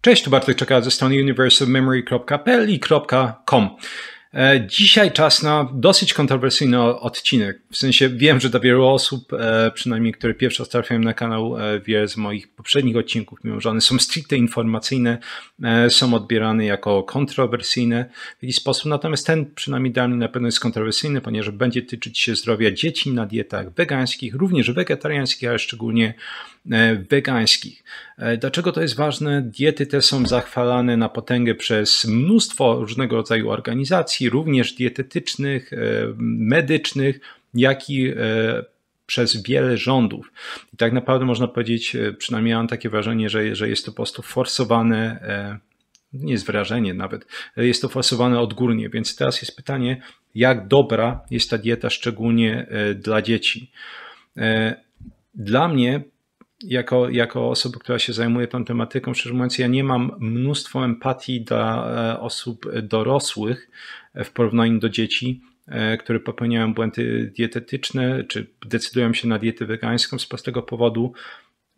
Cześć, tu Bartek Czeka ze strony universalmemory.pl i .com. Dzisiaj czas na dosyć kontrowersyjny odcinek. W sensie wiem, że dla wielu osób, przynajmniej które pierwszy raz trafiają na kanał, wie z moich poprzednich odcinków, mimo że one są stricte informacyjne, są odbierane jako kontrowersyjne w jakiś sposób. Natomiast ten przynajmniej dla mnie na pewno jest kontrowersyjny, ponieważ będzie tyczyć się zdrowia dzieci na dietach wegańskich, również wegetariańskich, ale szczególnie wegańskich. Dlaczego to jest ważne? Diety te są zachwalane na potęgę przez mnóstwo różnego rodzaju organizacji, również dietetycznych, medycznych, jak i przez wiele rządów. I tak naprawdę można powiedzieć, przynajmniej mam takie wrażenie, że jest to po prostu forsowane, nie jest wrażenie nawet, jest to forsowane odgórnie, więc teraz jest pytanie, jak dobra jest ta dieta, szczególnie dla dzieci. Dla mnie, jako osoba, która się zajmuje tą tematyką, szczerze mówiąc, ja nie mam mnóstwo empatii dla osób dorosłych w porównaniu do dzieci, które popełniają błędy dietetyczne, czy decydują się na dietę wegańską z prostego powodu.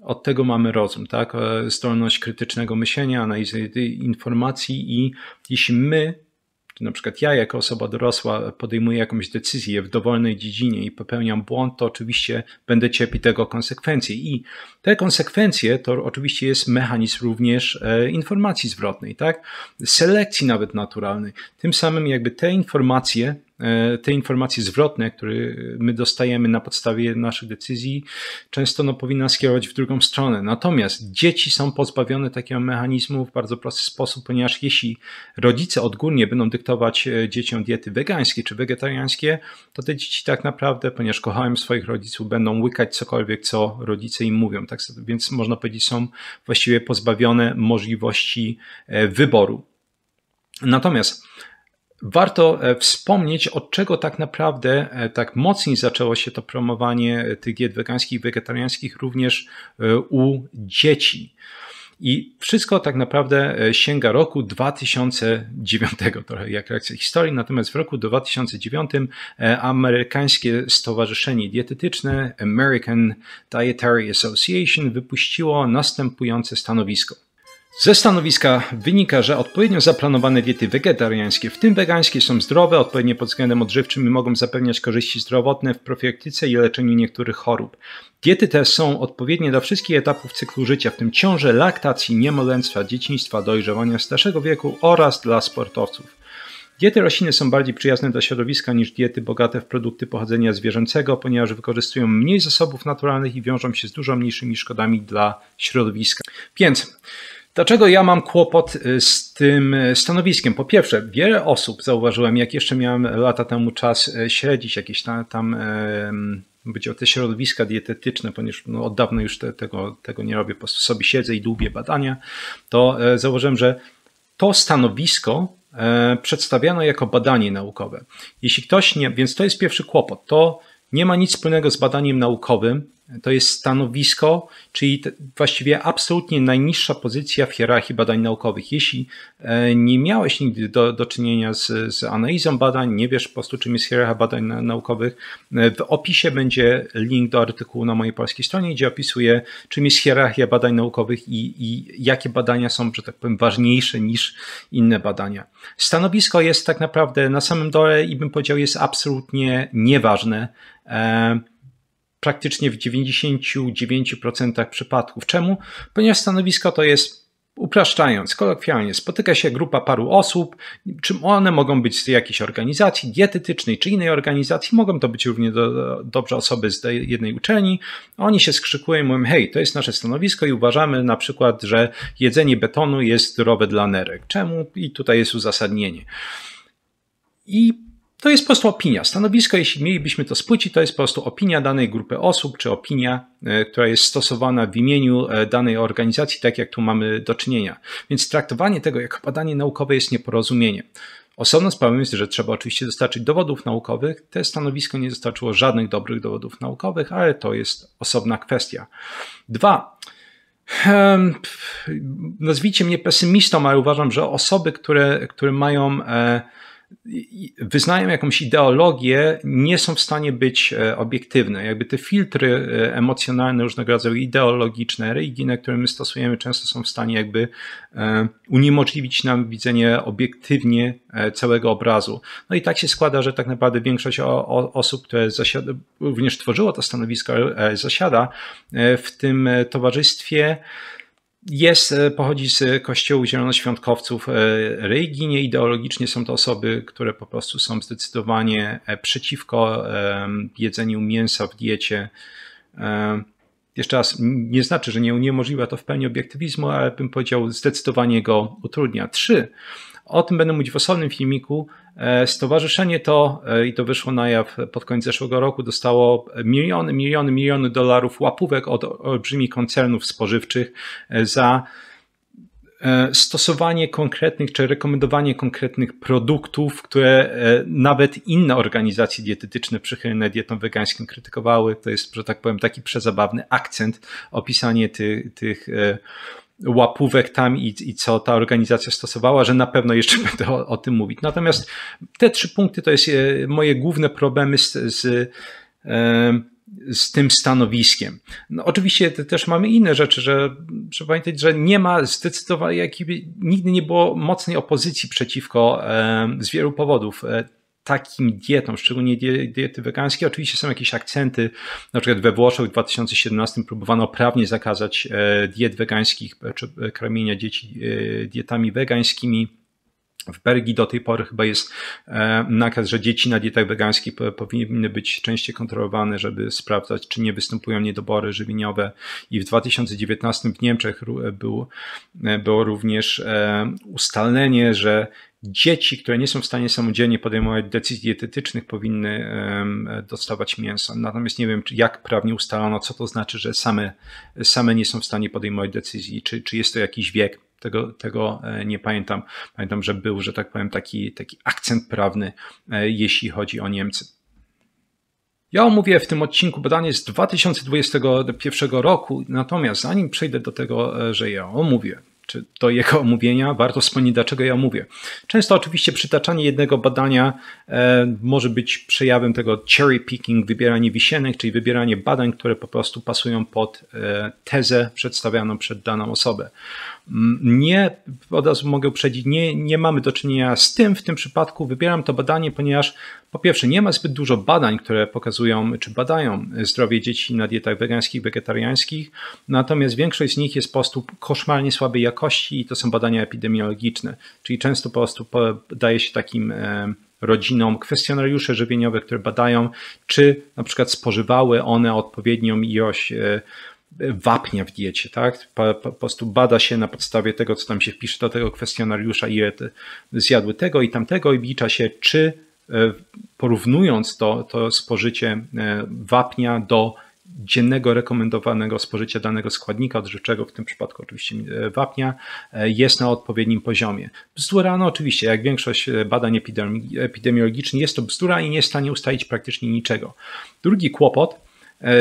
Od tego mamy rozum, tak? Zdolność krytycznego myślenia, analizy informacji i jeśli my, czy na przykład ja jako osoba dorosła podejmuję jakąś decyzję w dowolnej dziedzinie i popełniam błąd, to oczywiście będę cierpiał tego konsekwencje. I te konsekwencje to oczywiście jest mechanizm również informacji zwrotnej, tak? Selekcji nawet naturalnej. Tym samym jakby te informacje zwrotne, które my dostajemy na podstawie naszych decyzji, często powinna skierować w drugą stronę. Natomiast dzieci są pozbawione takiego mechanizmu w bardzo prosty sposób, ponieważ jeśli rodzice odgórnie będą dyktować dzieciom diety wegańskie czy wegetariańskie, to te dzieci tak naprawdę, ponieważ kochają swoich rodziców, będą łykać cokolwiek, co rodzice im mówią. Tak więc można powiedzieć, są właściwie pozbawione możliwości wyboru. Natomiast warto wspomnieć, od czego tak naprawdę tak mocniej zaczęło się to promowanie tych diet wegańskich i wegetariańskich również u dzieci. I wszystko tak naprawdę sięga roku 2009, trochę jak reakcja historii, natomiast w roku 2009 amerykańskie stowarzyszenie dietetyczne American Dietary Association wypuściło następujące stanowisko. Ze stanowiska wynika, że odpowiednio zaplanowane diety wegetariańskie, w tym wegańskie, są zdrowe, odpowiednie pod względem odżywczym i mogą zapewniać korzyści zdrowotne w profilaktyce i leczeniu niektórych chorób. Diety te są odpowiednie dla wszystkich etapów cyklu życia, w tym ciąży, laktacji, niemowlęctwa, dzieciństwa, dojrzewania starszego wieku oraz dla sportowców. Diety roślinne są bardziej przyjazne dla środowiska niż diety bogate w produkty pochodzenia zwierzęcego, ponieważ wykorzystują mniej zasobów naturalnych i wiążą się z dużo mniejszymi szkodami dla środowiska. Więc dlaczego ja mam kłopot z tym stanowiskiem? Po pierwsze, wiele osób zauważyłem, jak jeszcze miałem lata temu czas śledzić jakieś tam być o te środowiska dietetyczne, ponieważ od dawna już tego nie robię, po prostu sobie siedzę i dłubię badania, to zauważyłem, że to stanowisko przedstawiano jako badanie naukowe. Jeśli ktoś nie, więc to jest pierwszy kłopot, to nie ma nic wspólnego z badaniem naukowym, to jest stanowisko, czyli właściwie absolutnie najniższa pozycja w hierarchii badań naukowych. Jeśli nie miałeś nigdy do czynienia z analizą badań, nie wiesz po prostu, czym jest hierarchia badań naukowych, w opisie będzie link do artykułu na mojej polskiej stronie, gdzie opisuję, czym jest hierarchia badań naukowych i jakie badania są, że tak powiem, ważniejsze niż inne badania. Stanowisko jest tak naprawdę na samym dole i bym powiedział, jest absolutnie nieważne. Praktycznie w 99% przypadków. Czemu? Ponieważ stanowisko to jest, upraszczając, kolokwialnie, spotyka się grupa paru osób, czym one mogą być z jakiejś organizacji dietetycznej czy innej organizacji, mogą to być równie dobrze osoby z jednej uczelni, oni się skrzykują i mówią, hej, to jest nasze stanowisko i uważamy na przykład, że jedzenie betonu jest zdrowe dla nerek. Czemu? I tutaj jest uzasadnienie. I to jest po prostu opinia. Stanowisko, jeśli mielibyśmy to spłycić, to jest po prostu opinia danej grupy osób, czy opinia, która jest stosowana w imieniu danej organizacji, tak jak tu mamy do czynienia. Więc traktowanie tego jako badanie naukowe jest nieporozumieniem. Osobną sprawą jest, że trzeba oczywiście dostarczyć dowodów naukowych. To stanowisko nie dostarczyło żadnych dobrych dowodów naukowych, ale to jest osobna kwestia. 2. Nazwijcie mnie pesymistą, ale uważam, że osoby, które mają wyznają jakąś ideologię, nie są w stanie być obiektywne. Jakby te filtry emocjonalne, różnego rodzaju ideologiczne, religijne, które my stosujemy, często są w stanie jakby uniemożliwić nam widzenie obiektywnie całego obrazu. No i tak się składa, że tak naprawdę większość osób, które również tworzyło to stanowisko, zasiada w tym towarzystwie, pochodzi z kościołu zielonoświątkowców. Religijnie, ideologicznie są to osoby, które po prostu są zdecydowanie przeciwko jedzeniu mięsa w diecie. Jeszcze raz, nie znaczy, że nie uniemożliwia to w pełni obiektywizmu, ale bym powiedział, zdecydowanie go utrudnia. 3. O tym będę mówić w osobnym filmiku. Stowarzyszenie to, i to wyszło na jaw pod koniec zeszłego roku, dostało miliony dolarów łapówek od olbrzymich koncernów spożywczych za stosowanie konkretnych czy rekomendowanie konkretnych produktów, które nawet inne organizacje dietetyczne przychylne dietom wegańskim krytykowały. To jest, że tak powiem, taki przezabawny akcent, opisanie tych łapówek tam i co ta organizacja stosowała, że na pewno jeszcze będę o tym mówić. Natomiast te 3 punkty to jest moje główne problemy z tym stanowiskiem. No, oczywiście też mamy inne rzeczy, że trzeba pamiętać, że nie ma zdecydowanie, nigdy nie było mocnej opozycji przeciwko z wielu powodów takim dietom, szczególnie diety wegańskie. Oczywiście są jakieś akcenty, na przykład we Włoszech w 2017 próbowano prawnie zakazać diet wegańskich, czy karmienia dzieci dietami wegańskimi. W Belgii do tej pory chyba jest nakaz, że dzieci na dietach wegańskich powinny być częściej kontrolowane, żeby sprawdzać, czy nie występują niedobory żywieniowe. I w 2019 w Niemczech było również ustalenie, że dzieci, które nie są w stanie samodzielnie podejmować decyzji dietetycznych, powinny dostawać mięso. Natomiast nie wiem, jak prawnie ustalono, co to znaczy, że same nie są w stanie podejmować decyzji, czy jest to jakiś wiek. Tego nie pamiętam. Pamiętam, że był, że tak powiem, taki akcent prawny, jeśli chodzi o Niemcy. Ja omówię w tym odcinku badanie z 2021 roku, natomiast zanim przejdę do tego, że je omówię, czy do jego omówienia, warto wspomnieć, dlaczego ja omówię. Często oczywiście przytaczanie jednego badania może być przejawem tego cherry picking, wybieranie wisienek, czyli wybieranie badań, które po prostu pasują pod tezę przedstawianą przed daną osobę. Od razu mogę uprzedzić, nie mamy do czynienia z tym w tym przypadku. Wybieram to badanie, ponieważ po pierwsze nie ma zbyt dużo badań, które pokazują czy badają zdrowie dzieci na dietach wegańskich, wegetariańskich, natomiast większość z nich jest po prostu koszmarnie słabej jakości i to są badania epidemiologiczne, czyli często po prostu daje się takim rodzinom kwestionariusze żywieniowe, które badają, czy na przykład spożywały one odpowiednią ilość wapnia w diecie, tak? Po prostu bada się na podstawie tego, co tam się wpisze do tego kwestionariusza, ile zjadły tego i tamtego i wlicza się, czy porównując to spożycie wapnia do dziennego rekomendowanego spożycia danego składnika odżywczego, w tym przypadku oczywiście wapnia, jest na odpowiednim poziomie. Bzdura, no oczywiście, jak większość badań epidemiologicznych, jest to bzdura i nie jest w stanie ustalić praktycznie niczego. Drugi kłopot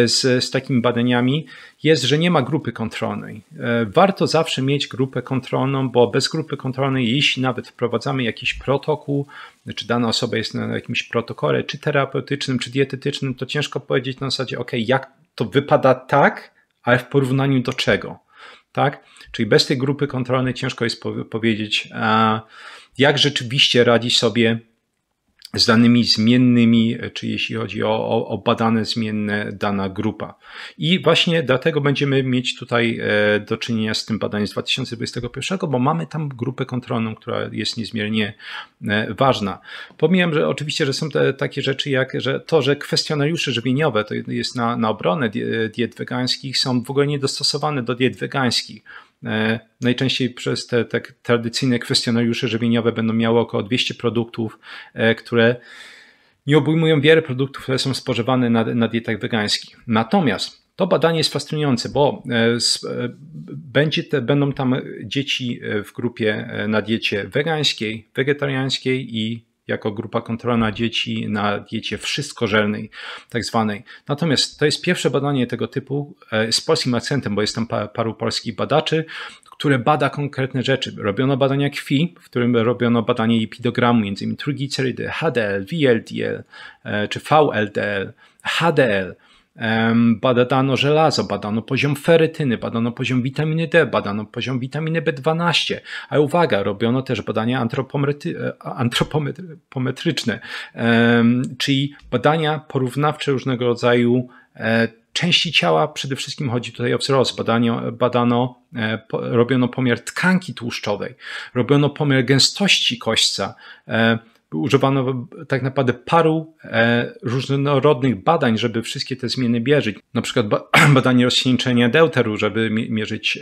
z takimi badaniami jest, że nie ma grupy kontrolnej. Warto zawsze mieć grupę kontrolną, bo bez grupy kontrolnej, jeśli nawet wprowadzamy jakiś protokół, czy dana osoba jest na jakimś protokole, czy terapeutycznym, czy dietetycznym, to ciężko powiedzieć na zasadzie, jak to wypada tak, ale w porównaniu do czego, tak? Czyli bez tej grupy kontrolnej ciężko jest powiedzieć, jak rzeczywiście radzi sobie z danymi zmiennymi, czy jeśli chodzi o badane zmienne dana grupa. I właśnie dlatego będziemy mieć tutaj do czynienia z tym badaniem z 2021, bo mamy tam grupę kontrolną, która jest niezmiernie ważna. Pomijam, że oczywiście, że są takie rzeczy jak, że kwestionariusze żywieniowe, to jest na obronę diet wegańskich, są w ogóle niedostosowane do diet wegańskich. Najczęściej przez te tradycyjne kwestionariusze żywieniowe będą miały około 200 produktów, które nie obejmują wiele produktów, które są spożywane na dietach wegańskich. Natomiast to badanie jest fascynujące, bo będą tam dzieci w grupie na diecie wegańskiej, wegetariańskiej i jako grupa kontrolna dzieci na diecie wszystkożernej, tak zwanej. Natomiast to jest pierwsze badanie tego typu z polskim akcentem, bo jest tam paru polskich badaczy, które bada konkretne rzeczy. Robiono badania krwi, w którym robiono badanie lipidogramu, m.in. trójglicerydy, HDL, VLDL czy VLDL, HDL. Badano żelazo, badano poziom ferytyny, badano poziom witaminy D, badano poziom witaminy B12, a uwaga, robiono też badania antropometryczne, czyli badania porównawcze różnego rodzaju części ciała. Przede wszystkim chodzi tutaj o wzrost. Robiono pomiar tkanki tłuszczowej, robiono pomiar gęstości kośćca. Używano tak naprawdę paru różnorodnych badań, żeby wszystkie te zmiany mierzyć. Na przykład badanie rozcieńczenia deuteru, żeby mierzyć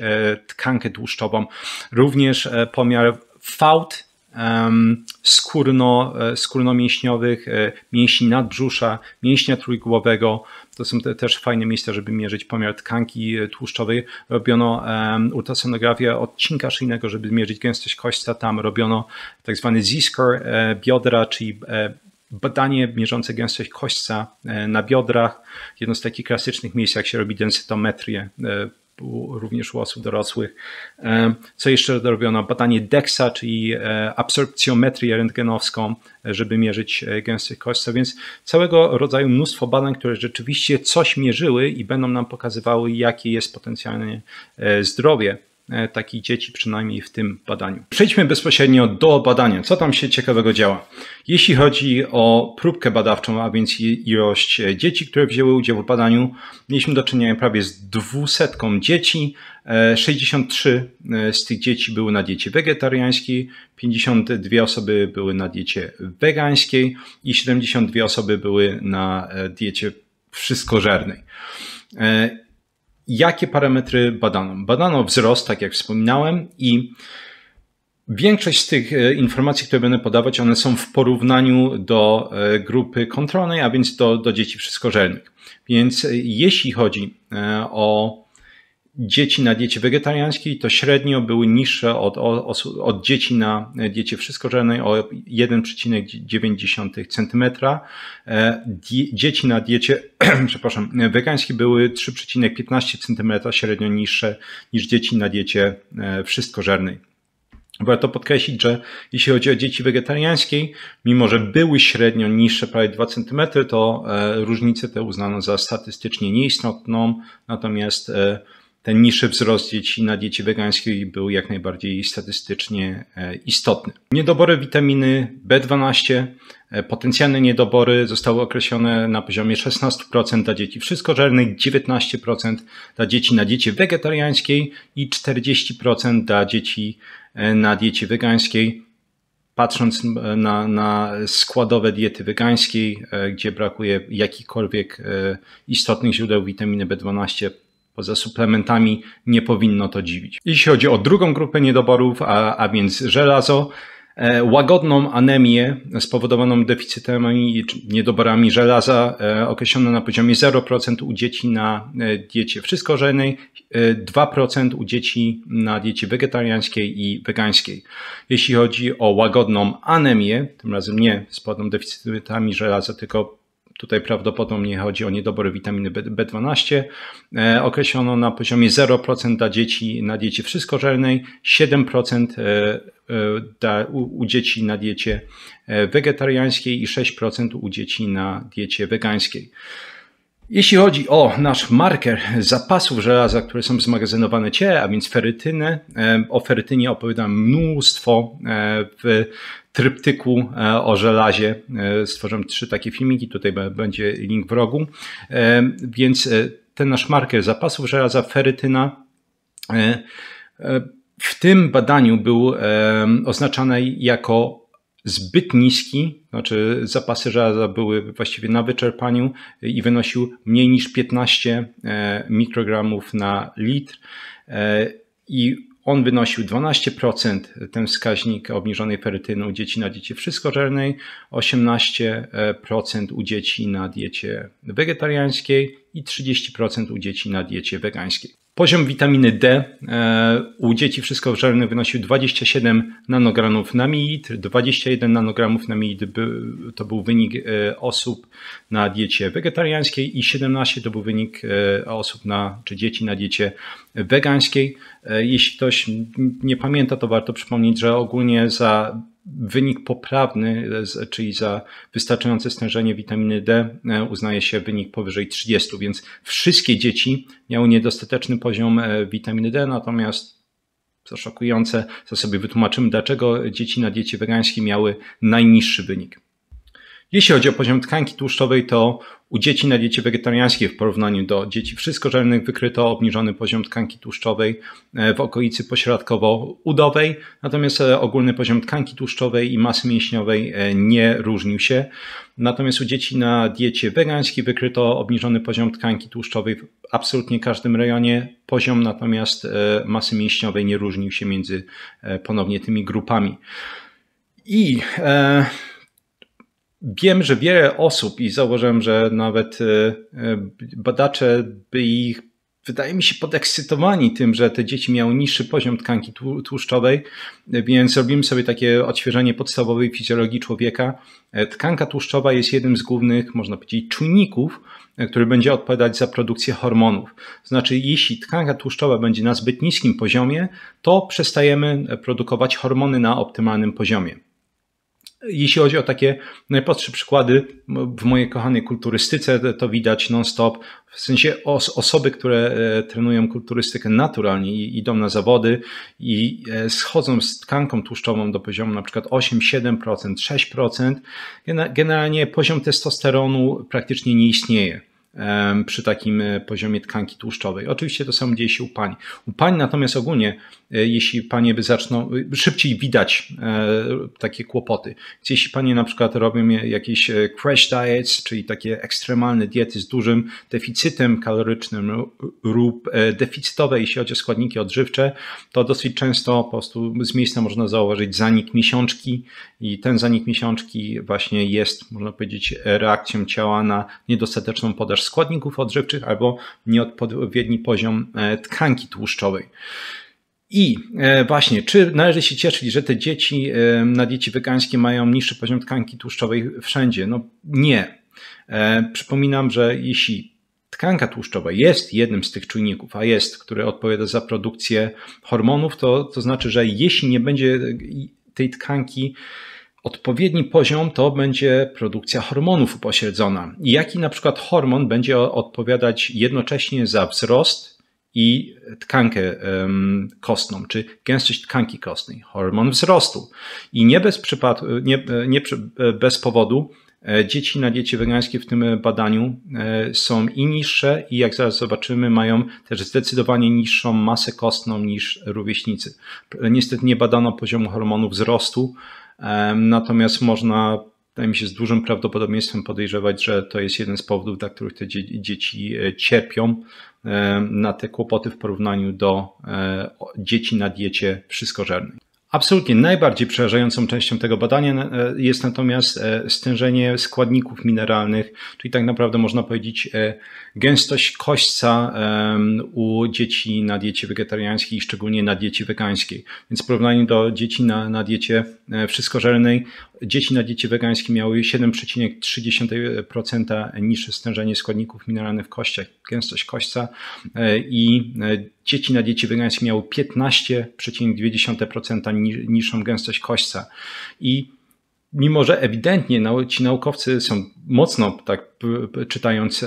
tkankę tłuszczową. Również pomiar fałd skórno-mięśniowych, mięśni nadbrzusza, mięśnia trójgłowego. To są też fajne miejsca, żeby mierzyć pomiar tkanki tłuszczowej. Robiono ultrasonografię odcinka szyjnego, żeby mierzyć gęstość kośćca. Tam robiono tak zwany Z-score biodra, czyli badanie mierzące gęstość kośćca na biodrach. Jedno z takich klasycznych miejsc, jak się robi densytometrię, również u osób dorosłych. Co jeszcze robiono? Badanie DEXA, czyli absorpcjometrię rentgenowską, żeby mierzyć gęstość kośćca, więc całego rodzaju mnóstwo badań, które rzeczywiście coś mierzyły i będą nam pokazywały, jakie jest potencjalnie zdrowie takich dzieci, przynajmniej w tym badaniu. Przejdźmy bezpośrednio do badania. Co tam się ciekawego działa? Jeśli chodzi o próbkę badawczą, a więc ilość dzieci, które wzięły udział w badaniu, mieliśmy do czynienia prawie z 200 dzieci. 63 z tych dzieci były na diecie wegetariańskiej, 52 osoby były na diecie wegańskiej i 72 osoby były na diecie wszystkożernej. Jakie parametry badano? Badano wzrost, tak jak wspominałem, i większość z tych informacji, które będę podawać, one są w porównaniu do grupy kontrolnej, a więc do dzieci wszystkożernych. Więc jeśli chodzi o dzieci na diecie wegetariańskiej, to średnio były niższe od dzieci na diecie wszystkożernej o 1,9 cm. Dzieci na diecie wegańskiej były 3,15 cm średnio niższe niż dzieci na diecie wszystkożernej. Warto podkreślić, że jeśli chodzi o dzieci wegetariańskiej, mimo że były średnio niższe prawie 2 cm, to różnicę tę uznano za statystycznie nieistotną, natomiast ten niższy wzrost dzieci na diecie wegańskiej był jak najbardziej statystycznie istotny. Niedobory witaminy B12, potencjalne niedobory zostały określone na poziomie 16% dla dzieci wszystkożernych, 19% dla dzieci na diecie wegetariańskiej i 40% dla dzieci na diecie wegańskiej. Patrząc na składowe diety wegańskiej, gdzie brakuje jakichkolwiek istotnych źródeł witaminy B12, poza suplementami, nie powinno to dziwić. Jeśli chodzi o drugą grupę niedoborów, a więc żelazo, łagodną anemię spowodowaną deficytami i niedoborami żelaza określono na poziomie 0% u dzieci na diecie wszystkożernej, 2% u dzieci na diecie wegetariańskiej i wegańskiej. Jeśli chodzi o łagodną anemię, tym razem nie spowodowaną deficytami żelaza, tylko tutaj prawdopodobnie chodzi o niedobory witaminy B12. Określono na poziomie 0% dla dzieci na diecie wszystkożernej, 7% u dzieci na diecie wegetariańskiej i 6% u dzieci na diecie wegańskiej. Jeśli chodzi o nasz marker zapasów żelaza, które są zmagazynowane w ciele, a więc ferytynę, o ferytynie opowiadam mnóstwo w tryptyku o żelazie. Stworzyłem 3 takie filmiki, tutaj będzie link w rogu. Więc ten nasz marker zapasów żelaza, ferytyna, w tym badaniu był oznaczany jako zbyt niski, znaczy zapasy żelaza były właściwie na wyczerpaniu i wynosił mniej niż 15 mikrogramów na litr i on wynosił 12%, ten wskaźnik obniżonej ferytyny u dzieci na diecie wszystkożernej, 18% u dzieci na diecie wegetariańskiej i 30% u dzieci na diecie wegańskiej. Poziom witaminy D u dzieci wszystkożernych wynosił 27 nanogramów na mililitr, 21 nanogramów na mililitr to był wynik osób na diecie wegetariańskiej i 17 to był wynik osób czy dzieci na diecie wegańskiej. Jeśli ktoś nie pamięta, to warto przypomnieć, że ogólnie za wynik poprawny, czyli za wystarczające stężenie witaminy D uznaje się wynik powyżej 30, więc wszystkie dzieci miały niedostateczny poziom witaminy D, natomiast co szokujące, to sobie wytłumaczymy, dlaczego dzieci na diecie wegańskiej miały najniższy wynik. Jeśli chodzi o poziom tkanki tłuszczowej, to u dzieci na diecie wegetariańskiej w porównaniu do dzieci wszystkożernych wykryto obniżony poziom tkanki tłuszczowej w okolicy pośrodkowo-udowej, natomiast ogólny poziom tkanki tłuszczowej i masy mięśniowej nie różnił się. Natomiast u dzieci na diecie wegańskiej wykryto obniżony poziom tkanki tłuszczowej w absolutnie każdym rejonie. Poziom natomiast masy mięśniowej nie różnił się między ponownie tymi grupami. Wiem, że wiele osób i zauważyłem, że nawet badacze byli, wydaje mi się, podekscytowani tym, że te dzieci miały niższy poziom tkanki tłuszczowej, więc robimy sobie takie odświeżenie podstawowej fizjologii człowieka. Tkanka tłuszczowa jest jednym z głównych, można powiedzieć, czynników, który będzie odpowiadać za produkcję hormonów. Znaczy, jeśli tkanka tłuszczowa będzie na zbyt niskim poziomie, to przestajemy produkować hormony na optymalnym poziomie. Jeśli chodzi o takie najprostsze przykłady, w mojej kochanej kulturystyce to widać non-stop. W sensie osoby, które trenują kulturystykę naturalnie i idą na zawody i schodzą z tkanką tłuszczową do poziomu na przykład 8, 7%, 6%, generalnie poziom testosteronu praktycznie nie istnieje przy takim poziomie tkanki tłuszczowej. Oczywiście to samo dzieje się u pań. U pań natomiast ogólnie, jeśli panie zaczną, szybciej widać takie kłopoty. Więc jeśli panie na przykład robią jakieś crash diets, czyli takie ekstremalne diety z dużym deficytem kalorycznym lub deficytowe, jeśli chodzi o składniki odżywcze, to dosyć często po prostu z miejsca można zauważyć zanik miesiączki i ten zanik miesiączki właśnie jest, można powiedzieć, reakcją ciała na niedostateczną podaż składników odżywczych albo nieodpowiedni poziom tkanki tłuszczowej. I właśnie, czy należy się cieszyć, że te dzieci na diecie wegańskiej mają niższy poziom tkanki tłuszczowej wszędzie? No nie. Przypominam, że jeśli tkanka tłuszczowa jest jednym z tych czynników, a jest, który odpowiada za produkcję hormonów, to znaczy, że jeśli nie będzie tej tkanki odpowiedni poziom, to będzie produkcja hormonów upośledzona. I jaki na przykład hormon będzie odpowiadać jednocześnie za wzrost i tkankę kostną, czy gęstość tkanki kostnej? Hormon wzrostu. I nie bez powodu dzieci na diecie wegańskiej w tym badaniu są i niższe i jak zaraz zobaczymy, mają też zdecydowanie niższą masę kostną niż rówieśnicy. Niestety nie badano poziomu hormonu wzrostu, natomiast można, wydaje mi się, z dużym prawdopodobieństwem podejrzewać, że to jest jeden z powodów, dla których te dzieci cierpią na te kłopoty w porównaniu do dzieci na diecie wszystkożernej. Absolutnie najbardziej przerażającą częścią tego badania jest natomiast stężenie składników mineralnych, czyli tak naprawdę można powiedzieć gęstość kośćca u dzieci na diecie wegetariańskiej i szczególnie na diecie wegańskiej. Więc w porównaniu do dzieci na diecie wszystkożernej, dzieci na diecie wegańskiej miały 7,3% niższe stężenie składników mineralnych w kościach, gęstość kośćca i dzieci na diecie wegańskiej miały 15,2% niższą gęstość kośćca. I mimo że ewidentnie ci naukowcy są mocno, tak czytając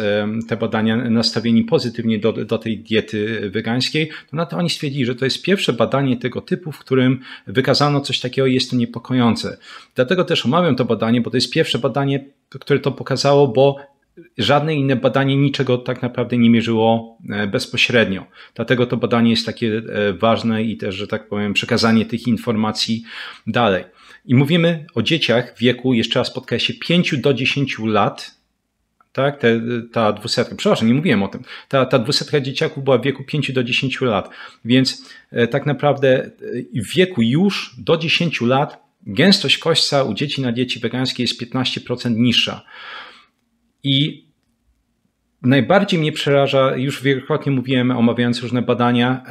te badania, nastawieni pozytywnie do tej diety wegańskiej, to na to oni stwierdzili, że to jest pierwsze badanie tego typu, w którym wykazano coś takiego i jest to niepokojące. Dlatego też omawiam to badanie, bo to jest pierwsze badanie, które to pokazało, bo żadne inne badanie niczego tak naprawdę nie mierzyło bezpośrednio. Dlatego to badanie jest takie ważne i też, że tak powiem, przekazanie tych informacji dalej. I mówimy o dzieciach w wieku, jeszcze raz podkreślę, 5 do 10 lat, tak? Ta 200, przepraszam, nie mówiłem o tym. Ta 200 dzieciaków była w wieku 5 do 10 lat, więc tak naprawdę w wieku już do 10 lat gęstość kośćca u dzieci na diecie wegańskiej jest 15% niższa. I najbardziej mnie przeraża, już wielokrotnie mówiłem, omawiając różne badania,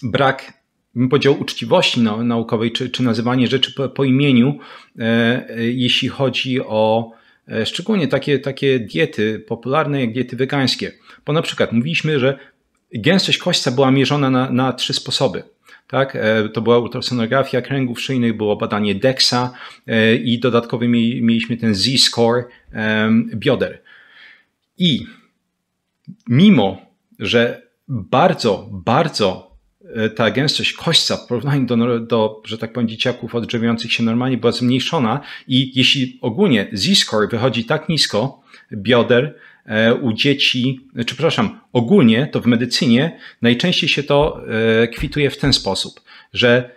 brak, bym powiedział, uczciwości naukowej, czy nazywanie rzeczy po imieniu, jeśli chodzi o szczególnie takie diety popularne, jak diety wegańskie. Bo na przykład mówiliśmy, że gęstość kośćca była mierzona na 3 sposoby. Tak? To była ultrasonografia kręgów szyjnych, było badanie DEXA i dodatkowo mieliśmy ten Z-score bioder. I mimo, że bardzo ta gęstość kośćca w porównaniu do, że tak powiem, dzieciaków odżywiających się normalnie była zmniejszona i jeśli ogólnie Z-score wychodzi tak nisko, bioder u dzieci, czy przepraszam, ogólnie to w medycynie najczęściej się to kwituje w ten sposób, że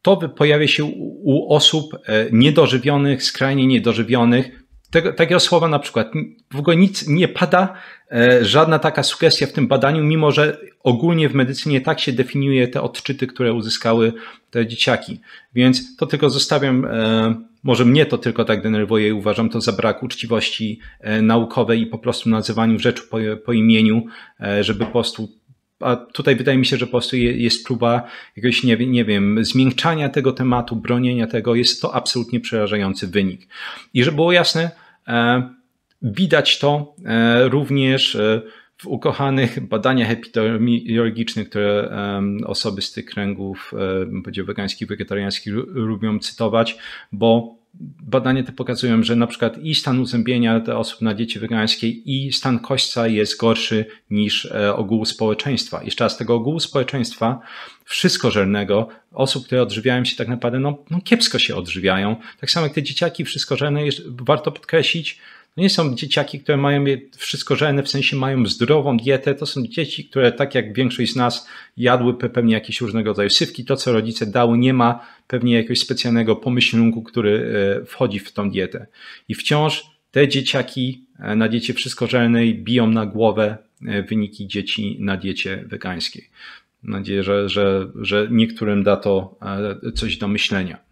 to pojawia się u osób niedożywionych, skrajnie niedożywionych. Takiego słowa na przykład w ogóle nic nie pada, żadna taka sugestia w tym badaniu, mimo że ogólnie w medycynie tak się definiuje te odczyty, które uzyskały te dzieciaki. Więc to tylko zostawiam, może mnie to tylko tak denerwuje i uważam to za brak uczciwości naukowej i po prostu nazywaniu rzeczy po imieniu, żeby po prostu, a tutaj wydaje mi się, że po prostu jest próba jakiegoś, nie wiem, zmiękczania tego tematu, bronienia tego, jest to absolutnie przerażający wynik. I żeby było jasne, widać to również w ukochanych badaniach epidemiologicznych, które osoby z tych kręgów, bym powiedział, wegańskich, wegetariańskich lubią cytować, bo badania te pokazują, że na przykład i stan uzębienia osób na diecie wegańskiej i stan kośćca jest gorszy niż ogółu społeczeństwa. Jeszcze raz, tego ogółu społeczeństwa wszystkożernego, osób, które odżywiają się tak naprawdę, no kiepsko się odżywiają. Tak samo jak te dzieciaki wszystkożerne, warto podkreślić, to nie są dzieciaki, które mają wszystkożerne, w sensie mają zdrową dietę. To są dzieci, które tak jak większość z nas jadły pewnie jakieś różnego rodzaju sywki. To, co rodzice dały, nie ma pewnie jakiegoś specjalnego pomyślunku, który wchodzi w tą dietę. I wciąż te dzieciaki na diecie wszystkożernej biją na głowę wyniki dzieci na diecie wegańskiej. Mam nadzieję, że niektórym da to coś do myślenia.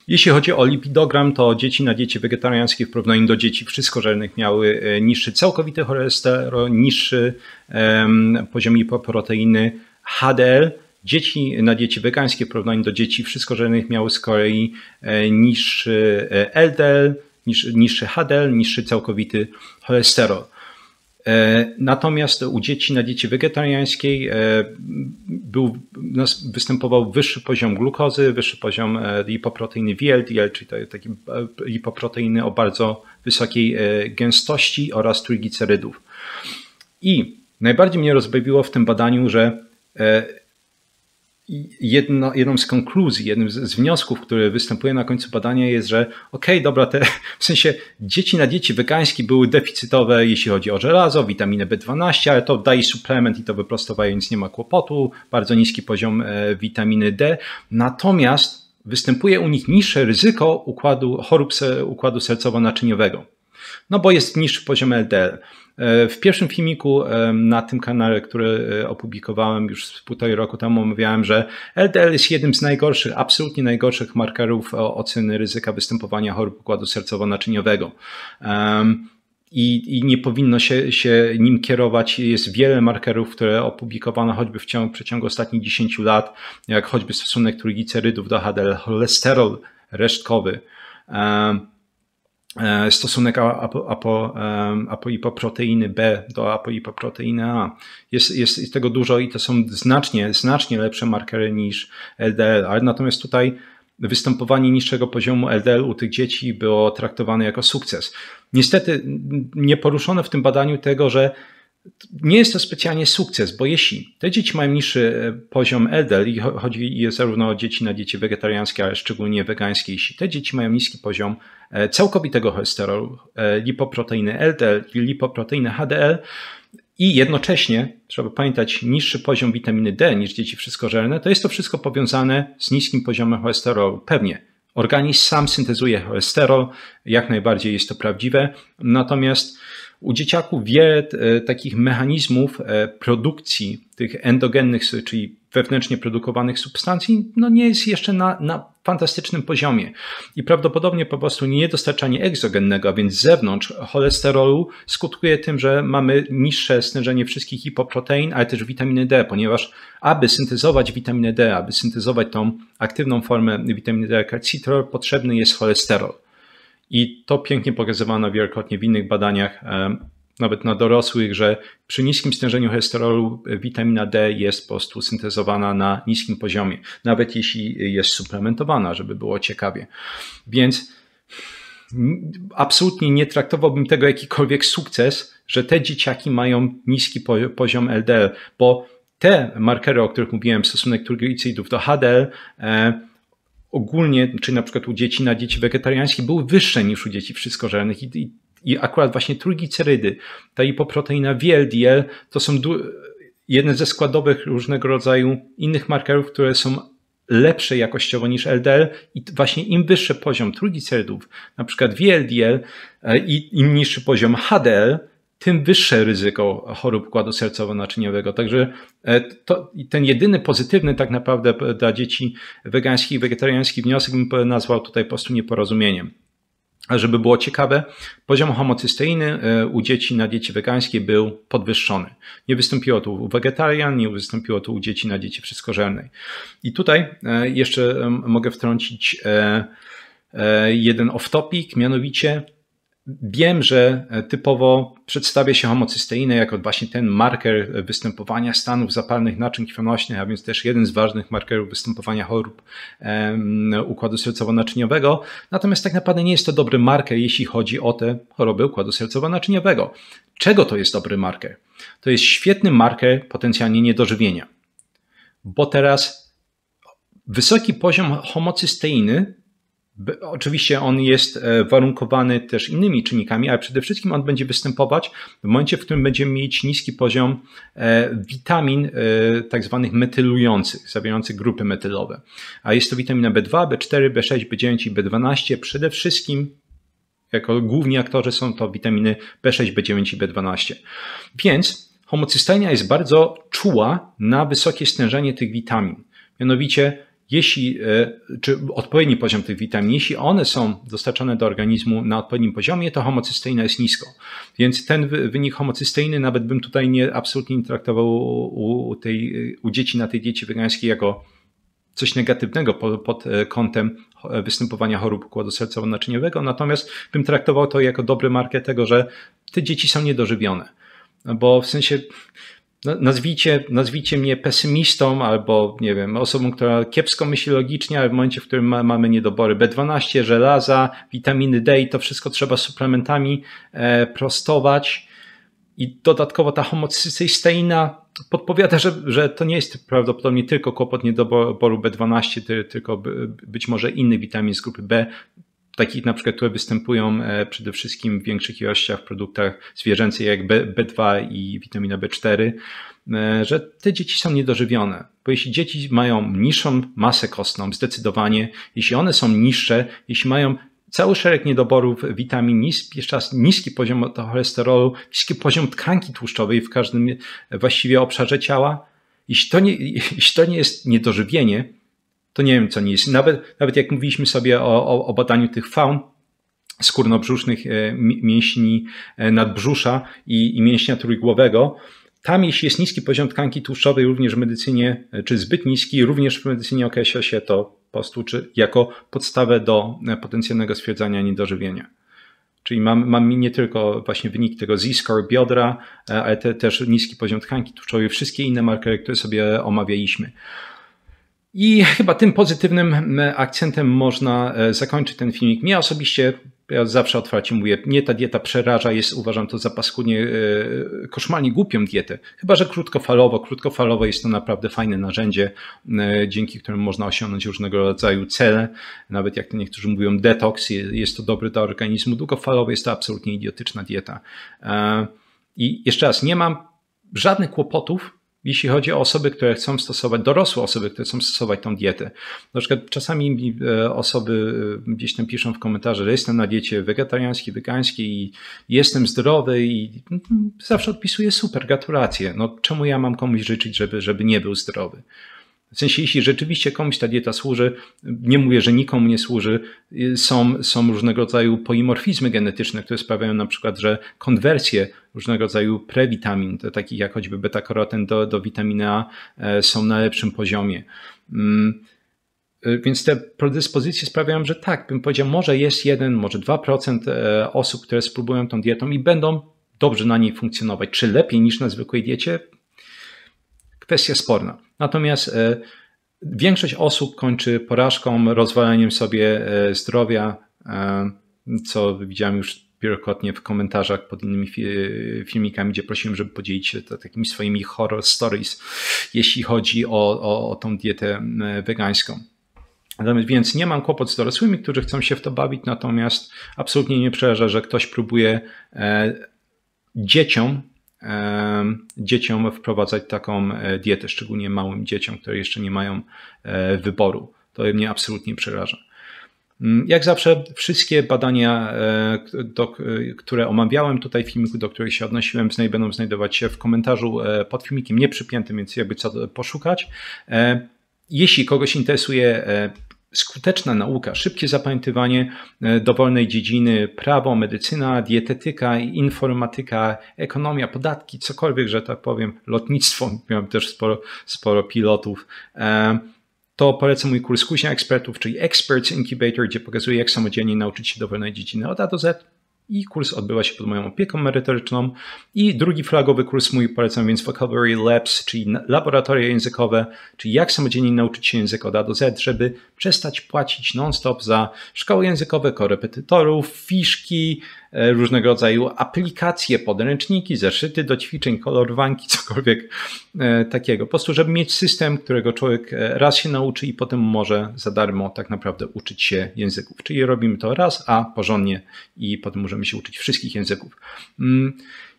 Jeśli chodzi o lipidogram, to dzieci na diecie wegetariańskiej w porównaniu do dzieci wszystkożernych miały niższy całkowity cholesterol, niższy poziom lipoproteiny HDL. Dzieci na diecie wegańskiej w porównaniu do dzieci wszystkożernych miały z kolei niższy LDL, niższy HDL, niższy całkowity cholesterol. Natomiast u dzieci na diecie wegetariańskiej występował wyższy poziom glukozy, wyższy poziom lipoproteiny VLDL, czyli taki lipoproteiny o bardzo wysokiej gęstości oraz triglicerydów. I najbardziej mnie rozbawiło w tym badaniu, że jedną z konkluzji, jednym z wniosków, który występuje na końcu badania jest, że dobra, w sensie dzieci na diecie wegańskiej były deficytowe, jeśli chodzi o żelazo, witaminę B12, ale to daje suplement i to wyprostowaje, więc nie ma kłopotu, bardzo niski poziom witaminy D. Natomiast występuje u nich niższe ryzyko chorób układu sercowo-naczyniowego. No bo jest niższy poziom LDL. W pierwszym filmiku na tym kanale, który opublikowałem już z 1,5 roku temu, mówiłem, że LDL jest jednym z najgorszych, absolutnie najgorszych markerów oceny ryzyka występowania chorób układu sercowo-naczyniowego. I nie powinno się nim kierować. Jest wiele markerów, które opublikowano choćby w przeciągu ostatnich 10 lat, jak choćby stosunek triglicerydów do HDL, cholesterol resztkowy, stosunek apolipoproteiny B do apolipoproteiny A. Jest tego dużo i to są znacznie lepsze markery niż LDL, ale natomiast tutaj występowanie niższego poziomu LDL u tych dzieci było traktowane jako sukces. Niestety nie poruszono w tym badaniu tego, że nie jest to specjalnie sukces, bo jeśli te dzieci mają niższy poziom LDL i chodzi zarówno o dzieci na diecie wegetariańskiej, ale szczególnie wegańskiej, jeśli te dzieci mają niski poziom całkowitego cholesterolu, lipoproteiny LDL i lipoproteiny HDL i jednocześnie, trzeba pamiętać, niższy poziom witaminy D niż dzieci wszystkożerne, to jest to wszystko powiązane z niskim poziomem cholesterolu. Pewnie organizm sam syntezuje cholesterol, jak najbardziej jest to prawdziwe, natomiast u dzieciaków wiele takich mechanizmów produkcji tych endogennych, czyli wewnętrznie produkowanych substancji, no nie jest jeszcze na fantastycznym poziomie. I prawdopodobnie po prostu niedostarczanie egzogennego, a więc z zewnątrz cholesterolu skutkuje tym, że mamy niższe stężenie wszystkich hipoprotein, ale też witaminy D, ponieważ aby syntezować witaminę D, aby syntezować tą aktywną formę witaminy D, calcitrol, potrzebny jest cholesterol. I to pięknie pokazywano wielokrotnie w innych badaniach, nawet na dorosłych, że przy niskim stężeniu cholesterolu witamina D jest po prostu syntezowana na niskim poziomie, nawet jeśli jest suplementowana, żeby było ciekawie. Więc absolutnie nie traktowałbym tego jakikolwiek sukces, że te dzieciaki mają niski poziom LDL, bo te markery, o których mówiłem, stosunek triglicerydów do HDL, ogólnie, czy na przykład u dzieci na diecie wegetariańskiej, były wyższe niż u dzieci wszystkożernych i akurat właśnie triglicerydy, ta hipoproteina VLDL to są jedne ze składowych różnego rodzaju innych markerów, które są lepsze jakościowo niż LDL i właśnie im wyższy poziom triglicerydów, na przykład VLDL i im niższy poziom HDL, tym wyższe ryzyko chorób układu sercowo-naczyniowego. Także ten jedyny pozytywny tak naprawdę dla dzieci wegańskich i wegetariańskich wniosek bym nazwał tutaj po prostu nieporozumieniem. A żeby było ciekawe, poziom homocysteiny u dzieci na diecie wegańskiej był podwyższony. Nie wystąpiło to u wegetarian, nie wystąpiło to u dzieci na diecie wszystkożernej. I tutaj jeszcze mogę wtrącić jeden off-topic, mianowicie wiem, że typowo przedstawia się homocysteinę jako właśnie ten marker występowania stanów zapalnych naczyń krwionośnych, a więc też jeden z ważnych markerów występowania chorób układu sercowo-naczyniowego. Natomiast tak naprawdę nie jest to dobry marker, jeśli chodzi o te choroby układu sercowo-naczyniowego. Czego to jest dobry marker? To jest świetny marker potencjalnie niedożywienia, bo teraz wysoki poziom homocysteiny, oczywiście on jest warunkowany też innymi czynnikami, ale przede wszystkim on będzie występować w momencie, w którym będziemy mieć niski poziom witamin tak zwanych metylujących, zawierających grupy metylowe. A jest to witamina B2, B4, B6, B9 i B12. Przede wszystkim jako główni aktorzy są to witaminy B6, B9 i B12. Więc homocysteina jest bardzo czuła na wysokie stężenie tych witamin. Mianowicie czy odpowiedni poziom tych witamin, jeśli one są dostarczane do organizmu na odpowiednim poziomie, to homocysteina jest nisko. Więc ten wynik homocysteiny nawet bym tutaj absolutnie nie traktował u dzieci na tej diecie wegańskiej jako coś negatywnego pod kątem występowania chorób układu sercowo-naczyniowego, natomiast bym traktował to jako dobry marker tego, że te dzieci są niedożywione. Bo w sensie nazwijcie mnie pesymistą albo, nie wiem, osobą, która kiepsko myśli logicznie, ale w momencie, w którym mamy niedobory B12, żelaza, witaminy D i to wszystko trzeba suplementami prostować i dodatkowo ta homocysteina podpowiada, że to nie jest prawdopodobnie tylko kłopot niedoboru B12, tylko być może innych witamin z grupy B, takich na przykład, które występują przede wszystkim w większych ilościach w produktach zwierzęcych jak B2 i witamina B4, że te dzieci są niedożywione. Bo jeśli dzieci mają niższą masę kostną, zdecydowanie, jeśli one są niższe, jeśli mają cały szereg niedoborów witamin, jeszcze raz niski poziom cholesterolu, niski poziom tkanki tłuszczowej w każdym właściwie obszarze ciała, jeśli to nie jest niedożywienie, to nie wiem, co nie jest. Nawet jak mówiliśmy sobie o badaniu tych faun skórnobrzusznych mięśni nadbrzusza i mięśnia trójgłowego, tam jeśli jest niski poziom tkanki tłuszczowej również w medycynie, czy zbyt niski, również w medycynie określa się to po prostu jako podstawę do potencjalnego stwierdzania niedożywienia. Czyli mam nie tylko właśnie wynik tego Z-score biodra, ale też niski poziom tkanki tłuszczowej, wszystkie inne markery, które sobie omawialiśmy. I chyba tym pozytywnym akcentem można zakończyć ten filmik. Mnie osobiście, ja zawsze otwarcie mówię, mnie ta dieta przeraża, uważam to za paskudnie, koszmarnie głupią dietę. Chyba że krótkofalowo jest to naprawdę fajne narzędzie, dzięki któremu można osiągnąć różnego rodzaju cele. Nawet jak to niektórzy mówią detoks, jest to dobry dla organizmu. Długofalowo jest to absolutnie idiotyczna dieta. I jeszcze raz, nie mam żadnych kłopotów jeśli chodzi o osoby, które chcą stosować, dorosłe osoby, które chcą stosować tą dietę. Na przykład czasami osoby gdzieś tam piszą w komentarze, że jestem na diecie wegetariańskiej, wegańskiej i jestem zdrowy i zawsze odpisuję super, gratulacje. No czemu ja mam komuś życzyć, żeby nie był zdrowy? W sensie, jeśli rzeczywiście komuś ta dieta służy, nie mówię, że nikomu nie służy, są różnego rodzaju polimorfizmy genetyczne, które sprawiają na przykład, że konwersje różnego rodzaju prewitamin, takich jak choćby beta-karoten do witaminy A, są na lepszym poziomie. Więc te predyspozycje sprawiają, że tak, bym powiedział, może jest 1, może 2% osób, które spróbują tą dietą i będą dobrze na niej funkcjonować. Czy lepiej niż na zwykłej diecie? Kwestia sporna. Natomiast większość osób kończy porażką, rozwalaniem sobie zdrowia, co widziałem już wielokrotnie w komentarzach pod innymi filmikami, gdzie prosiłem, żeby podzielić się takimi swoimi horror stories, jeśli chodzi o tą dietę wegańską. Więc nie mam kłopot z dorosłymi, którzy chcą się w to bawić, natomiast absolutnie nie przeraża, że ktoś próbuje dzieciom wprowadzać taką dietę, szczególnie małym dzieciom, które jeszcze nie mają wyboru. To mnie absolutnie przeraża. Jak zawsze wszystkie badania, które omawiałem tutaj w filmiku, do których się odnosiłem, będą znajdować się w komentarzu pod filmikiem, nie przypiętym, więc jakby co poszukać. Jeśli kogoś interesuje skuteczna nauka, szybkie zapamiętywanie dowolnej dziedziny, prawo, medycyna, dietetyka, informatyka, ekonomia, podatki, cokolwiek, że tak powiem, lotnictwo, miałem też sporo pilotów, to polecam mój kurs Kuźnia Ekspertów, czyli Experts Incubator, gdzie pokazuję, jak samodzielnie nauczyć się dowolnej dziedziny od A do Z. I kurs odbywa się pod moją opieką merytoryczną. I drugi flagowy kurs mój polecam więc Vocabulary Labs, czyli laboratoria językowe, czyli jak samodzielnie nauczyć się języka od A do Z, żeby przestać płacić non-stop za szkoły językowe, korepetytorów, fiszki, różnego rodzaju aplikacje, podręczniki, zeszyty do ćwiczeń, kolorowanki, cokolwiek takiego. Po prostu, żeby mieć system, którego człowiek raz się nauczy i potem może za darmo tak naprawdę uczyć się języków. Czyli robimy to raz, a porządnie i potem możemy się uczyć wszystkich języków.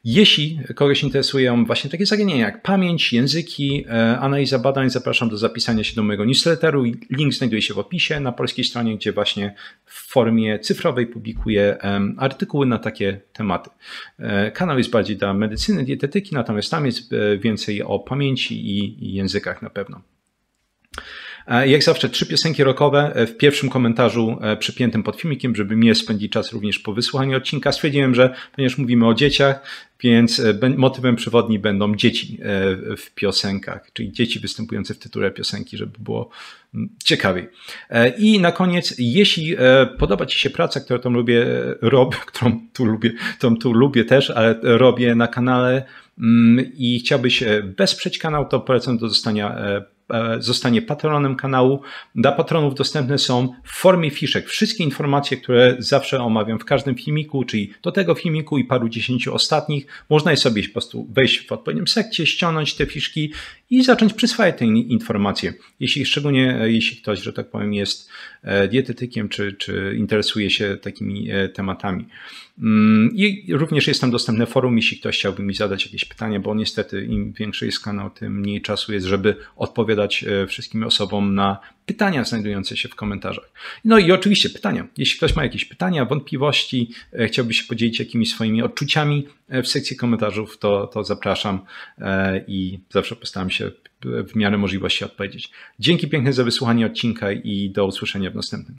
Jeśli kogoś interesują właśnie takie zagadnienia jak pamięć, języki, analiza badań, zapraszam do zapisania się do mojego newsletteru. Link znajduje się w opisie na polskiej stronie, gdzie właśnie w formie cyfrowej publikuję artykuły na takie tematy. Kanał jest bardziej dla medycyny, dietetyki, natomiast tam jest więcej o pamięci i językach na pewno. Jak zawsze 3 piosenki rockowe w pierwszym komentarzu przypiętym pod filmikiem, żeby mnie spędzić czas również po wysłuchaniu odcinka. Stwierdziłem, że ponieważ mówimy o dzieciach, więc motywem przewodnim będą dzieci w piosenkach, czyli dzieci występujące w tytule piosenki, żeby było ciekawiej. I na koniec, jeśli podoba Ci się praca, którą tu lubię też, ale robię na kanale i chciałbyś wesprzeć kanał, to polecam do zostanie patronem kanału. Dla patronów dostępne są w formie fiszek wszystkie informacje, które zawsze omawiam w każdym filmiku, czyli do tego filmiku i paru 10 ostatnich. Można je sobie po prostu wejść w odpowiednim sekcie, ściągnąć te fiszki i zacząć przyswajać te informacje. Szczególnie jeśli ktoś, że tak powiem, jest dietetykiem czy interesuje się takimi tematami. I również jest tam dostępne forum, jeśli ktoś chciałby mi zadać jakieś pytania, bo niestety im większy jest kanał, tym mniej czasu jest, żeby odpowiadać wszystkim osobom na pytania znajdujące się w komentarzach. No i oczywiście pytania. Jeśli ktoś ma jakieś pytania, wątpliwości, chciałby się podzielić jakimiś swoimi odczuciami w sekcji komentarzów, to zapraszam i zawsze postaram się w miarę możliwości odpowiedzieć. Dzięki piękne za wysłuchanie odcinka i do usłyszenia w następnym.